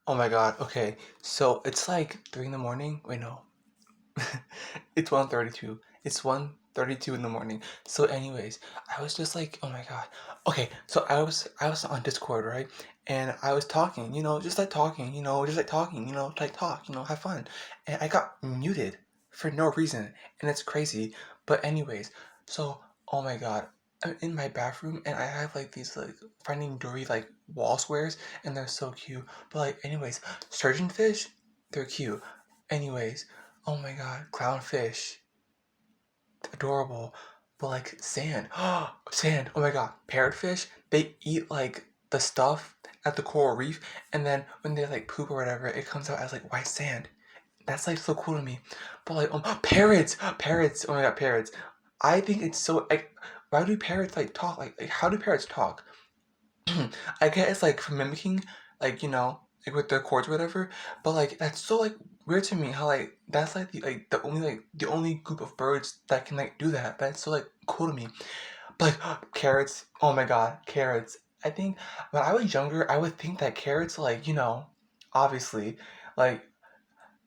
Oh my god. Okay. So it's like 3 in the morning. Wait, no. It's 1:32. It's 1:32 in the morning. So anyways, I was just like, oh my god. Okay, so I was on Discord, right? And I was talking, just like talking, just like talking, like talk, have fun. And I got muted for no reason, and it's crazy. But anyways, so oh my god. I'm in my bathroom and I have like these like Finding Dory like wall squares and they're so cute. But like anyways, surgeonfish, they're cute. Anyways, oh my god, clownfish, adorable. But like sand, sand. Oh my god, parrotfish. They eat like the stuff at the coral reef, and then when they like poop or whatever, it comes out as like white sand. That's like so cool to me. But like, parrots, parrots. Oh my god, parrots. I think it's so like, why do parrots like talk? Like how do parrots talk? I get it's like from mimicking, like like with their chords or whatever. But like that's so like weird to me how like that's the only group of birds that can like do that. That's so like cool to me. But like carrots, oh my god, carrots. I think when I was younger, I would think that carrots like obviously like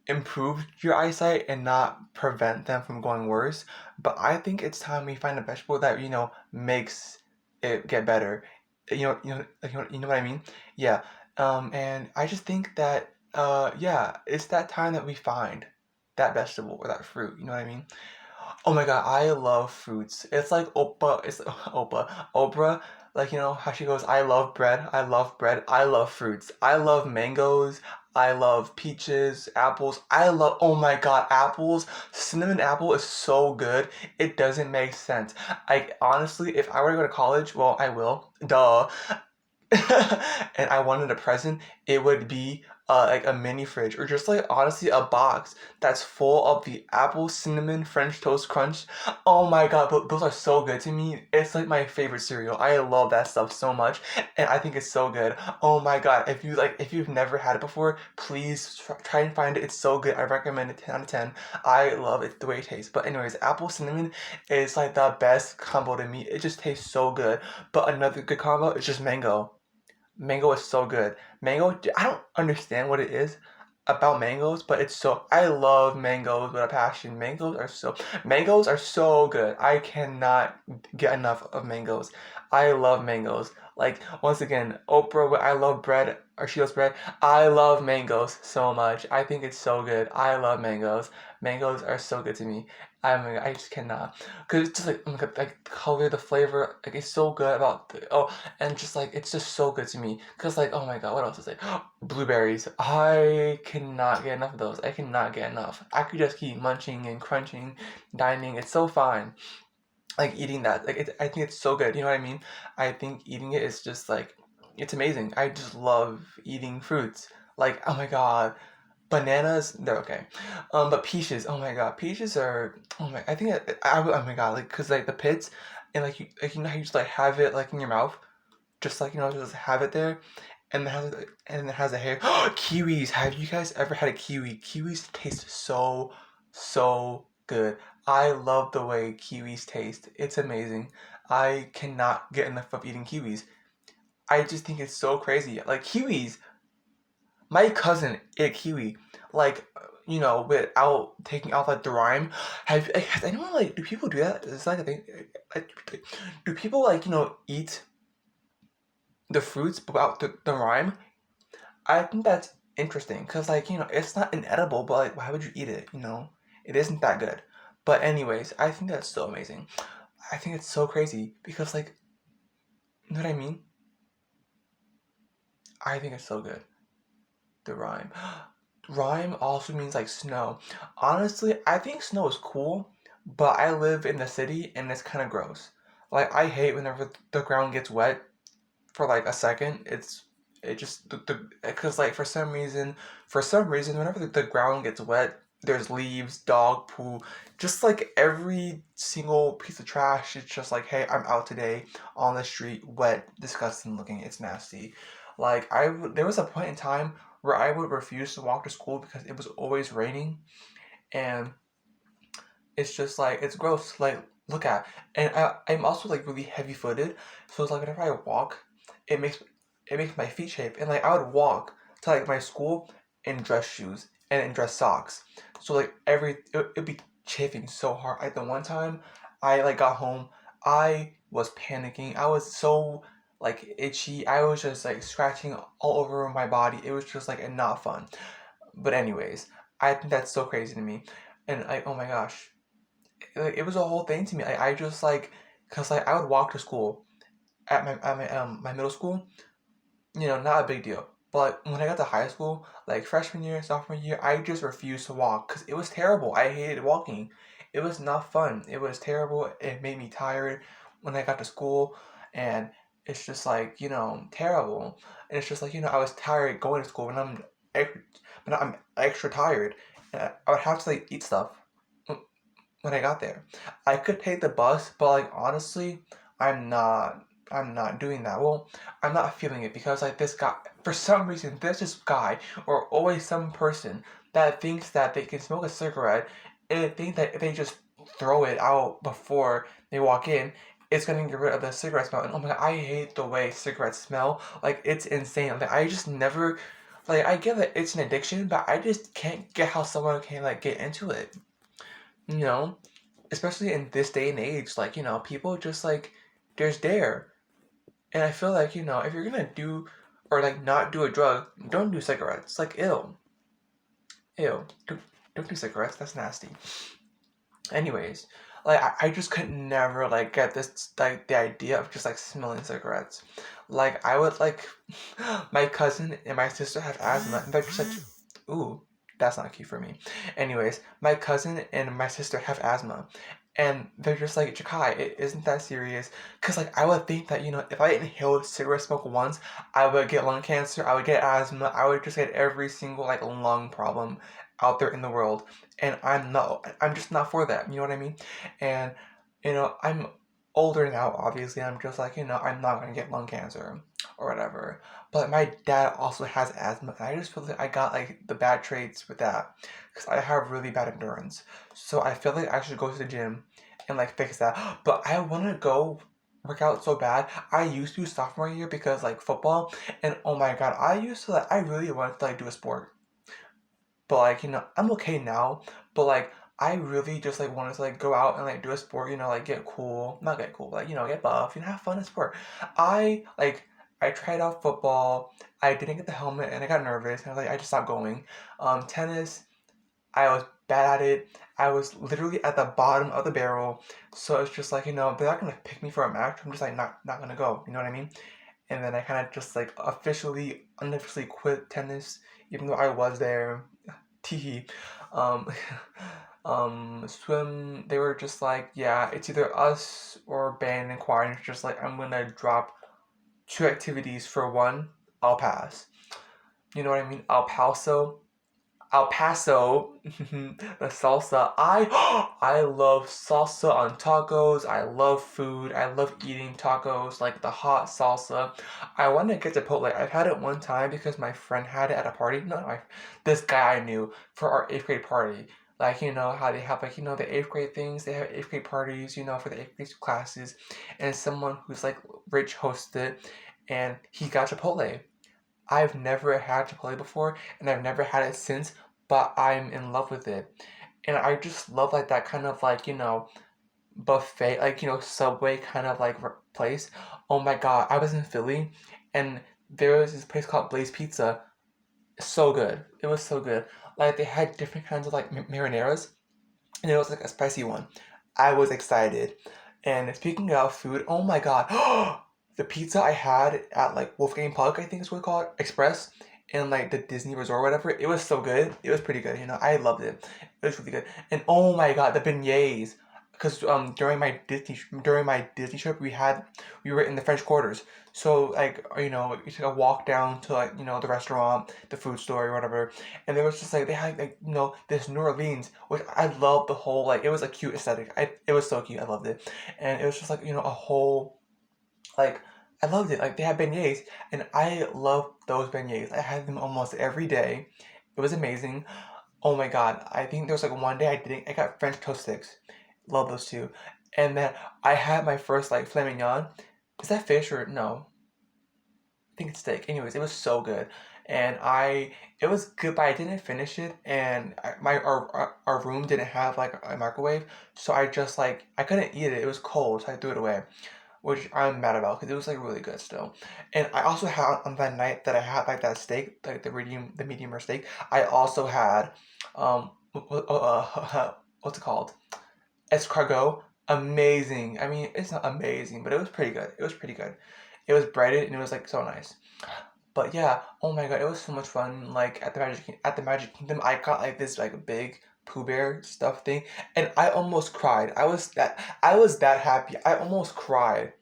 improve your eyesight and not prevent them from going worse. But I think it's time we find a vegetable that makes it get better. You know what I mean? Yeah. And I just think that yeah, it's that time that we find that vegetable or that fruit. You know what I mean? Oh my god, I love fruits. It's like Oprah. It's Oprah. Like how she goes, I love bread. I love bread. I love fruits. I love mangoes. I love peaches, apples. I love. Oh my god, apples. Cinnamon apple is so good. It doesn't make sense. I honestly, if I were to go to college, well, I will. Duh. And I wanted a present, it would be like a mini fridge or just like honestly a box that's full of the apple cinnamon French toast crunch. Oh my god, those are so good to me. It's like my favorite cereal. I love that stuff so much, and I think it's so good. Oh my god, if you've never had it before, please try and find it. It's so good. I recommend it 10 out of 10. I love it the way it tastes. But anyways, apple cinnamon is like the best combo to me. It just tastes so good. But another good combo is just mango. Mango is so good. I don't understand what it is about mangoes, but I love mangoes with a passion. Mangoes are so good. I cannot get enough of mangoes. I love mangoes. Like once again, Oprah, I love bread, or she loves bread. I love mangoes so much. I think it's so good. I love mangoes. Mangoes are so good to me. I just cannot. Cause it's just like, oh my god, like color, the flavor, like it's so good about and just like it's just so good to me. Cause like, oh my god, what else is it? Blueberries. I cannot get enough of those. I cannot get enough. I could just keep munching and crunching, dining. It's so fine. Like eating that. I think it's so good. You know what I mean? I think eating it is just like it's amazing. I just love eating fruits. Like, oh my god, bananas, they're okay. But peaches, oh my god, peaches are, oh my, I think oh my god, like, cause like the pits, and like how you just like have it like in your mouth, just like just have it there, and it has a hair. Kiwis, have you guys ever had a kiwi? Kiwis taste so good. I love the way kiwis taste. It's amazing. I cannot get enough of eating kiwis. I just think it's so crazy. Like kiwis, my cousin ate a kiwi, like without taking out like the rind. Has anyone like? Do people do that? Is that like a thing? Do people like eat the fruits without the rind? I think that's interesting because like it's not inedible, but like why would you eat it? It isn't that good. But anyways, I think that's so amazing. I think it's so crazy because like you know what I mean. I think it's so good. The rhyme. Rhyme also means like snow. Honestly, I think snow is cool, but I live in the city and it's kind of gross. Like I hate whenever the ground gets wet for like a second. It just the because like for some reason whenever the ground gets wet, there's leaves, dog poo, just like every single piece of trash. It's just like, hey, I'm out today on the street, wet, disgusting looking. It's nasty. Like there was a point in time where I would refuse to walk to school because it was always raining, and it's just like it's gross. Like look at, and I'm also like really heavy footed, so it's like whenever I walk, it makes it makes my feet shape, and like I would walk to like my school in dress shoes and in dress socks. So like it'd be chafing so hard. Like the one time I like got home, I was panicking. I was so like itchy. I was just like scratching all over my body. It was just like not fun. But anyways, I think that's so crazy to me. And like, oh my gosh, it was a whole thing to me. I just like, cause like I would walk to school at my middle school, not a big deal. But when I got to high school, like freshman year, sophomore year, I just refused to walk because it was terrible. I hated walking. It was not fun. It was terrible. It made me tired when I got to school, and it's just like terrible. And it's just like I was tired going to school, ex- when I'm extra tired, and I would have to like eat stuff when I got there. I could take the bus, but like honestly, I'm not I'm not doing that. Well, I'm not feeling it because like this guy for some reason there's this guy or always some person that thinks that they can smoke a cigarette and they think that if they just throw it out before they walk in, it's gonna get rid of the cigarette smell. And oh my god, I hate the way cigarettes smell. Like it's insane. Like I just never like I get that it's an addiction, but I just can't get how someone can like get into it. You know? Especially in this day and age, like, people just like there's dare. And I feel like, if you're gonna do or like not do a drug, don't do cigarettes. Like ew. Ew. Don't do cigarettes, that's nasty. Anyways, like I just could never like get this like the idea of just like smelling cigarettes. Like I would like my cousin and my sister have asthma and they're just like ooh, that's not cute for me. Anyways, my cousin and my sister have asthma. And they're just like, Jakai, it isn't that serious. Because, like, I would think that, if I inhaled cigarette smoke once, I would get lung cancer, I would get asthma, I would just get every single, like, lung problem out there in the world. And I'm just not for that. You know what I mean? And, I'm older now, obviously. I'm just like, I'm not going to get lung cancer or whatever. But my dad also has asthma, and I just feel like I got like the bad traits with that because I have really bad endurance. So I feel like I should go to the gym and like fix that. But I want to go work out so bad. I used to sophomore year because like football, and oh my god, I used to like I really wanted to like do a sport. But like I'm okay now. But like I really just like wanted to like go out and like do a sport. Like get cool, not get cool, but like get buff. Have fun in sport. I like I tried out football. I didn't get the helmet and I got nervous. And I was like I just stopped going. Tennis. I was bad at it. I was literally at the bottom of the barrel. So it's just like they're not gonna pick me for a match. I'm just like not gonna go. You know what I mean? And then I kind of just like unofficially quit tennis, even though I was there. Teehee. Um, swim. They were just like, yeah, it's either us or band and choir. And it's just like I'm gonna drop two activities for one. I'll pass. You know what I mean? El Paso, the salsa. I love salsa on tacos. I love food. I love eating tacos, like the hot salsa. I want to get Chipotle. I've had it one time because my friend had it at a party. No, this guy I knew for our eighth grade party. Like how they have like the eighth grade things. They have eighth grade parties. For the eighth grade classes, and someone who's like rich hosted it, and he got Chipotle. I've never had Chipotle before, and I've never had it since, but I'm in love with it. And I just love like that kind of like, buffet, like, Subway kind of like place. Oh my God, I was in Philly, and there was this place called Blaze Pizza. So good. It was so good. Like they had different kinds of like marinaras, and it was like a spicy one. I was excited. And speaking of food, oh my god, the pizza I had at like Wolfgang Puck, I think is what it's called, Express, in like the Disney Resort or whatever, it was so good. It was pretty good. I loved it. It was really good. And oh my god, the beignets. Because during my Disney trip, we were in the French Quarters, so like you took a walk down to like the restaurant, the food store or whatever, and there was just like they had like this New Orleans, which I loved the whole like it was a cute aesthetic. It was so cute. I loved it, and it was just like a whole like I loved it. Like they had beignets, and I love those beignets. I had them almost every day. It was amazing. Oh my god! I think there was like one day I didn't. I got French toast sticks. Love those two. And then I had my first like filet mignon. Is that fish or no? I think it's steak. Anyways, it was so good. and it was good, but I didn't finish it, and our room didn't have like a microwave, so I just like I couldn't eat it. It was cold, so I threw it away, which I'm mad about because it was like really good still. And I also had on that night that I had like that steak, like the medium rare steak. I also had what's it called? Escargot. Amazing. I mean, it's not amazing, but it was pretty good. It was pretty good. It was breaded and it was like so nice. But yeah, oh my god, it was so much fun. Like at the Magic Kingdom, I got like this like big Pooh Bear stuff thing, and I almost cried. I was that happy. I almost cried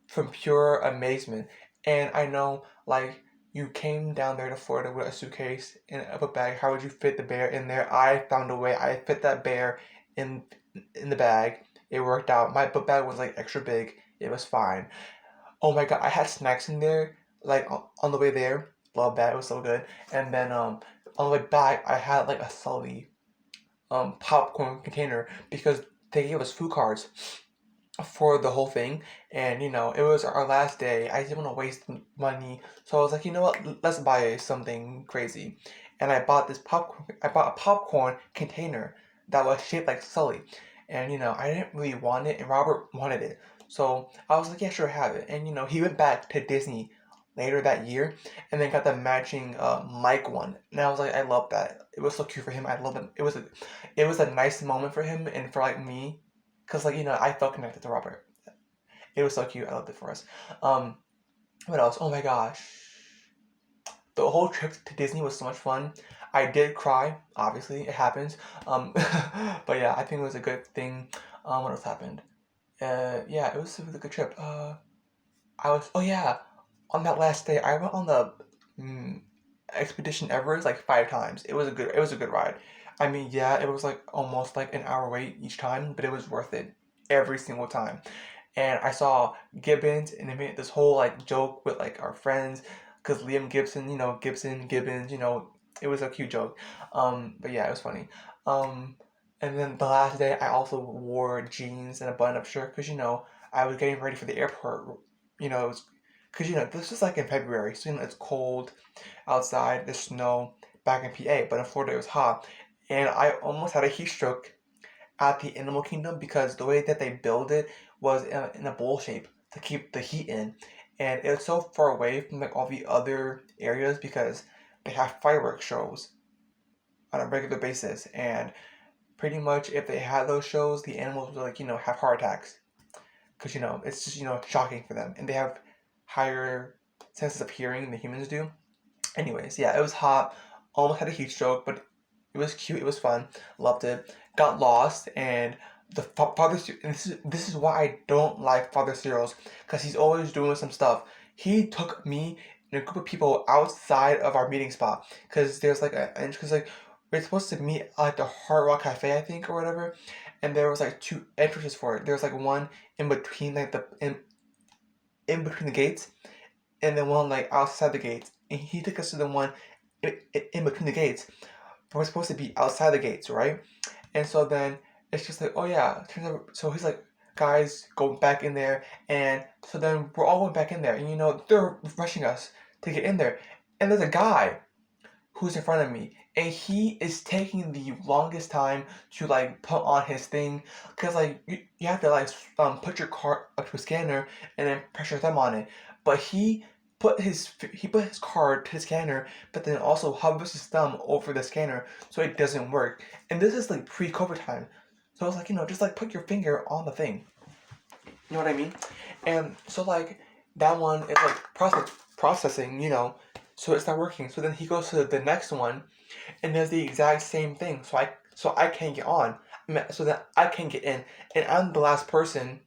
from pure amazement. And I know, like, you came down there to Florida with a suitcase and a book bag. How would you fit the bear in there? I found a way. I fit that bear in in the bag. It worked out. My book bag was like extra big. It was fine. Oh my god, I had snacks in there, like on the way there. Love that. It was so good. And then on the way back, I had like a Sully popcorn container because they gave us food cards for the whole thing, and it was our last day. I didn't want to waste money, so I was like, you know what, let's buy something crazy. And I bought a popcorn container that was shaped like Sully, and I didn't really want it, and Robert wanted it, so I was like, yeah, sure, have it. And he went back to Disney later that year and then got the matching mic one, and I was like, I love that. It was so cute for him. I love it. It was a nice moment for him and for like me, because like I felt connected to Robert. It was so cute. I loved it for us. Um, what else? Oh my gosh, the whole trip to Disney was so much fun. I did cry. Obviously, it happens. But yeah, I think it was a good thing. What else happened? Yeah, it was a really good trip. I was. Oh yeah, on that last day, I went on the mm, Expedition Everest like 5 times. It was a good ride. I mean, yeah, it was like almost like an hour wait each time, but it was worth it every single time. And I saw Gibbons, and they made this whole like joke with like our friends, because Liam Gibson, Gibson, Gibbons, it was a cute joke. But yeah, it was funny. Um, and then the last day, I also wore jeans and a button-up shirt because I was getting ready for the airport. It was because this is like in February, so it's cold outside. There's snow back in PA, but in Florida it was hot, and I almost had a heat stroke at the Animal Kingdom because the way that they build it was in a bowl shape to keep the heat in, and it's so far away from like all the other areas because they have fireworks shows on a regular basis, and pretty much if they had those shows, the animals would like have heart attacks because it's just shocking for them, and they have higher senses of hearing than humans do. Anyways, yeah, it was hot. Almost had a heat stroke, but it was cute. It was fun. Loved it. Got lost, and and this is why I don't like Father Cyril's, because he's always doing some stuff. He took me and a group of people outside of our meeting spot because there's like because like we're supposed to meet at like the Hard Rock Cafe, I think, or whatever, and there was like two entrances for it. There was like one in between like in between the gates, and then one like outside the gates. And he took us to the one in between the gates. But we're supposed to be outside the gates, right? And so then it's just like, oh yeah. Turns out, so he's like, guys, go back in there. And so then we're all going back in there. And they're rushing us to get in there. And there's a guy who's in front of me. And he is taking the longest time to like put on his thing. Because like you have to like put your card up to a scanner and then press your thumb on it. But he put his card to the scanner, but then also hovers his thumb over the scanner so it doesn't work. And this is like pre-COVID time, so I was like, just like put your finger on the thing. You know what I mean? And so like that one is like processing, so it's not working. So then he goes to the next one, and does the exact same thing. So I can't get on. So that I can get in, and I'm the last person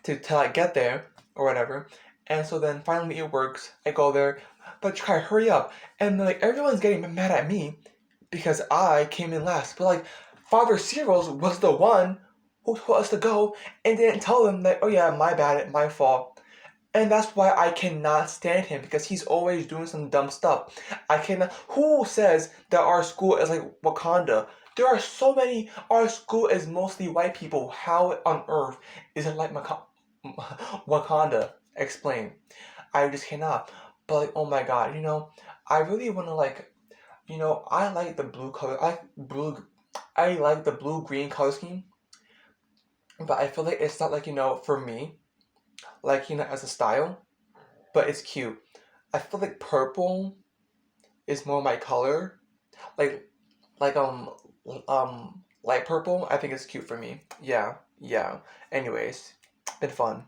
to like get there or whatever. And so then finally it works. I go there, but try hurry up. And like everyone's getting mad at me because I came in last. But like Father Cyril's was the one who told us to go and didn't tell them that, oh yeah, my bad, my fault. And that's why I cannot stand him, because he's always doing some dumb stuff. I cannot. Who says that our school is like Wakanda? There are so many. Our school is mostly white people. How on earth is it like Wakanda? Explain. I just cannot. But like, oh my god, I really want to like, I like the blue color. I like the blue green color scheme, but I feel like it's not like for me, like as a style. But it's cute. I feel like purple is more my color. Like like light purple. I think it's cute for me. Yeah, yeah. Anyways, been fun.